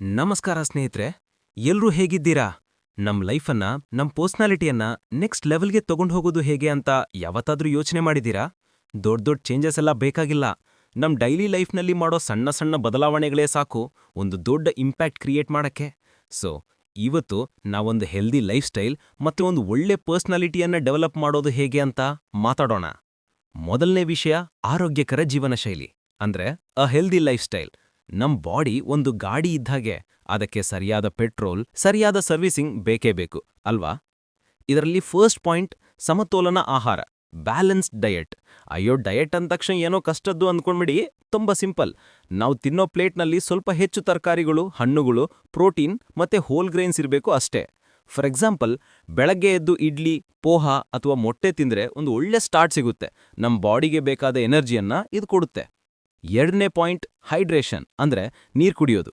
ನಮಸ್ಕಾರ ಸ್ನೇಹಿತ್ರೆ, ಎಲ್ರೂ ಹೇಗಿದ್ದೀರಾ? ನಮ್ ಲೈಫನ್ನ, ನಮ್ ಪರ್ಸನಾಲಿಟಿಯನ್ನ ನೆಕ್ಸ್ಟ್ ಲೆವೆಲ್ಗೆ ತಗೊಂಡ್ ಹೋಗೋದು ಹೇಗೆ ಅಂತ ಯಾವತ್ತಾದ್ರೂ ಯೋಚನೆ ಮಾಡಿದೀರಾ? ದೊಡ್ಡ್ ಚೇಂಜಸ್ ಎಲ್ಲ ಬೇಕಾಗಿಲ್ಲ. ನಮ್ ಡೈಲಿ ಲೈಫ್ನಲ್ಲಿ ಮಾಡೋ ಸಣ್ಣ ಸಣ್ಣ ಬದಲಾವಣೆಗಳೇ ಸಾಕು ಒಂದು ದೊಡ್ಡ ಇಂಪ್ಯಾಕ್ಟ್ ಕ್ರಿಯೇಟ್ ಮಾಡಕ್ಕೆ. ಸೊ, ಇವತ್ತು ನಾವೊಂದು ಹೆಲ್ದಿ ಲೈಫ್ ಸ್ಟೈಲ್ ಮತ್ತೆ ಒಂದು ಒಳ್ಳೆ ಪರ್ಸನಾಲಿಟಿಯನ್ನ ಡೆವಲಪ್ ಮಾಡೋದು ಹೇಗೆ ಅಂತ ಮಾತಾಡೋಣ. ಮೊದಲನೇ ವಿಷಯ ಆರೋಗ್ಯಕರ ಜೀವನ ಶೈಲಿ, ಅಂದ್ರೆ ಅ ಹೆಲ್ದಿ ಲೈಫ್ ಸ್ಟೈಲ್. ನಮ್ ಬಾಡಿ ಒಂದು ಗಾಡಿ ಇದ್ಹಾಗೆ, ಅದಕ್ಕೆ ಸರಿಯಾದ ಪೆಟ್ರೋಲ್, ಸರಿಯಾದ ಸರ್ವಿಸಿಂಗ್ ಬೇಕೇ ಬೇಕು ಅಲ್ವಾ? ಇದರಲ್ಲಿ ಫಸ್ಟ್ ಪಾಯಿಂಟ್ ಸಮತೋಲನ ಆಹಾರ, ಬ್ಯಾಲೆನ್ಸ್ಡ್ ಡಯಟ್. ಅಯ್ಯೋ, ಡಯಟ್ ಅಂದ ಏನೋ ಕಷ್ಟದ್ದು ಅಂದ್ಕೊಂಡ್ಬಿಡಿ, ತುಂಬಾ ಸಿಂಪಲ್. ನಾವು ತಿನ್ನೋ ಪ್ಲೇಟ್ನಲ್ಲಿ ಸ್ವಲ್ಪ ಹೆಚ್ಚು ತರಕಾರಿಗಳು, ಹಣ್ಣುಗಳು, ಪ್ರೋಟೀನ್ ಮತ್ತೆ ಹೋಲ್ ಗ್ರೈನ್ಸ್ ಇರಬೇಕು ಅಷ್ಟೇ. ಫಾರ್ ಎಕ್ಸಾಂಪಲ್, ಬೆಳಗ್ಗೆ ಎದ್ದು ಇಡ್ಲಿ, ಪೋಹ ಅಥವಾ ಮೊಟ್ಟೆ ತಿಂದ್ರೆ ಒಂದು ಒಳ್ಳೆ ಸ್ಟಾರ್ಟ್ ಸಿಗುತ್ತೆ. ನಮ್ ಬಾಡಿಗೆ ಬೇಕಾದ ಎನರ್ಜಿಯನ್ನ ಇದು ಕೊಡುತ್ತೆ. ಎರಡನೇ ಪಾಯಿಂಟ್ ಹೈಡ್ರೇಷನ್, ಅಂದ್ರೆ ನೀರ್ ಕುಡಿಯೋದು.